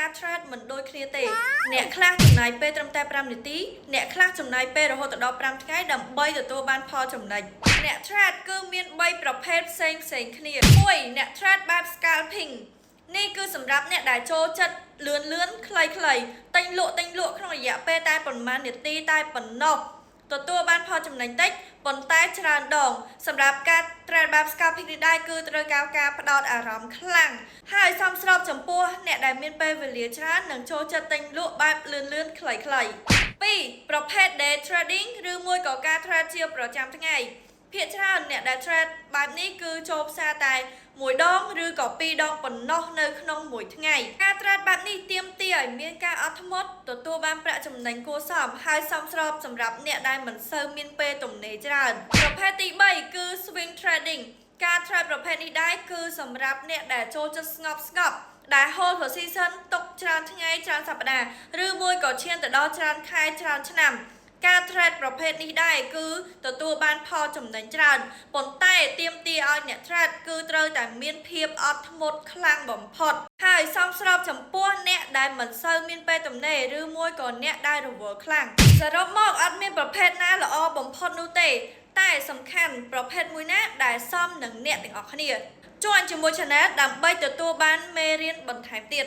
ការ trade មិនដូចគ្នាទេអ្នកខ្លះចំណាយពេលត្រឹមតែ5នាទីអ្នកខ្លះចំណាយពេលរហូតដល់5ថ្ងៃដើម្បីទទួលបានផលចំណេញអ្នក trade គឺមាន3ប្រភេទផ្សេងគ្នា1អ្នក trade បែប scalping នេះគឺសម្រាប់អ្នកដែលចូលចិត្តលឿនខ្លីទិញលក់ក្នុងរយៈពេលតែប៉ុន្មាននាទីតែប៉ុណ្ណោះទទួលបានផលចំណេញតិចប៉ុន្តែច្រើនដងសម្រាប់ការ trade បែប scalping នេះដែរគឺត្រូវការផ្ដោតអារម្មណ៍ខ្លាំងហើយសមស្របចំពោះអ្នកដែលមានពេលវេលាច្រើននិងចូលចិត្តទិញលក់បែបលឿនខ្លី2ប្រភេទ day trading ឬមួយក៏ការ trade ជាប្រចាំថ្ងៃភាគច្រើនអ្នកដែល trade បែបនេះគឺចូលផ្សារតែ1ដងឬក៏2ដងប៉ុណ្ណោះនៅក្នុងមួយថ្ងៃការ trade បែបនេះទាមទារឲ្យមានការអត់ធ្មត់ទទួលបានប្រាក់ចំណេញគួរសមហើយសមស្របសម្រាប់អ្នកដែលមិនសូវមានពេលទំនេរច្រើនប្រភេទទី3គឺ swing trading ការ trade ប្រភេទនេះដែរគឺសម្រាប់អ្នកដែលចូលចិត្តស្ងប់ដែល hold position ទុកច្រើនថ្ងៃច្រើនសប្តាហ៍ឬមួយក៏ឈានទៅដល់ច្រើនខែច្រើនឆ្នាំការ trade ប្រភេទនេះដែរគឺទទួលបានផលចំណេញច្រើនប៉ុន្តែទាមទារឲ្យអ្នក trade គឺត្រូវតែមានភាពអត់ធ្មត់ខ្លាំងបំផុតហើយសមស្របចំពោះអ្នកដែលមិនសូវមានពេលទំនេរឬមួយក៏អ្នកដែលរវល់ខ្លាំងសរុបមកអត់មានប្រភេទណាល្អបំផុតនោះទេតែសំខាន់ប្រភេទមួយណាដែលសមនឹងអ្នកទាំងអស់គ្នាjoinជាមួយ channel ដើម្បីទទួលបានមេរៀនបន្ថែមទៀត